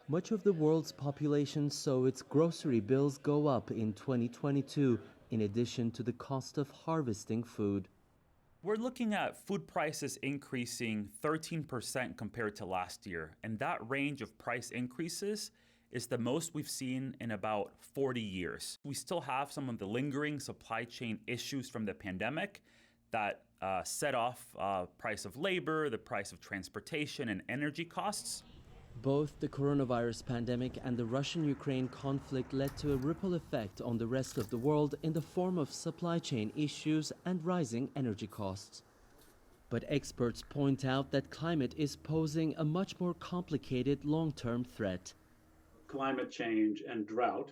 Much of the world's population saw its grocery bills go up in 2022, in addition to the cost of harvesting food. We're looking at food prices increasing 13% compared to last year, and that range of price increases is the most we've seen in about 40 years. We still have some of the lingering supply chain issues from the pandemic that set off price of labor, the price of transportation, and energy costs. Both the coronavirus pandemic and the Russian-Ukraine conflict led to a ripple effect on the rest of the world in the form of supply chain issues and rising energy costs. But experts point out that climate is posing a much more complicated long-term threat. Climate change and drought,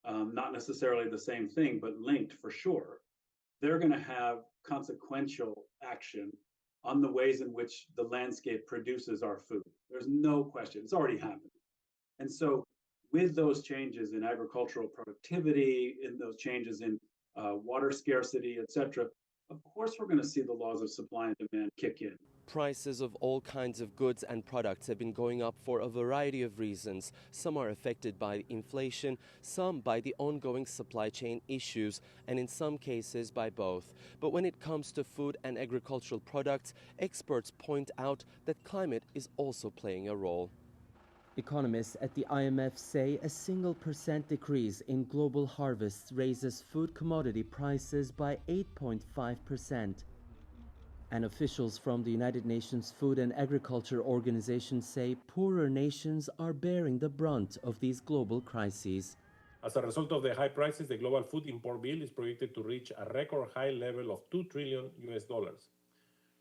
not necessarily the same thing, but linked for sure, they're going to have consequential action on the ways in which the landscape produces our food. There's no question. It's already happened. And so with those changes in agricultural productivity, in those changes in water scarcity, et cetera, of course we're going to see the laws of supply and demand kick in. Prices of all kinds of goods and products have been going up for a variety of reasons. Some are affected by inflation, some by the ongoing supply chain issues, and in some cases by both. But when it comes to food and agricultural products, experts point out that climate is also playing a role. Economists at the IMF say a single % decrease in global harvests raises food commodity prices by 8.5%. And officials from the United Nations Food and Agriculture Organization say poorer nations are bearing the brunt of these global crises. As a result of the high prices, the global food import bill is projected to reach a record high level of $2 trillion.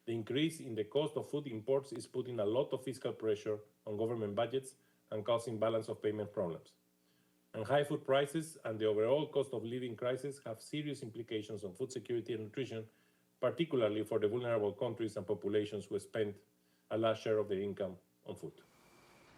The increase in the cost of food imports is putting a lot of fiscal pressure on government budgets and causing balance of payment problems. And high food prices and the overall cost of living crisis have serious implications on food security and nutrition, particularly for the vulnerable countries and populations who spend a large share of their income on food.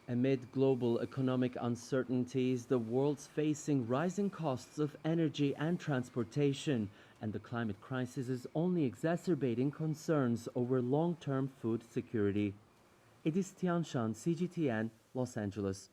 Amid global economic uncertainties, the world's facing rising costs of energy and transportation, and the climate crisis is only exacerbating concerns over long-term food security. It is Tianshan, CGTN, Los Angeles.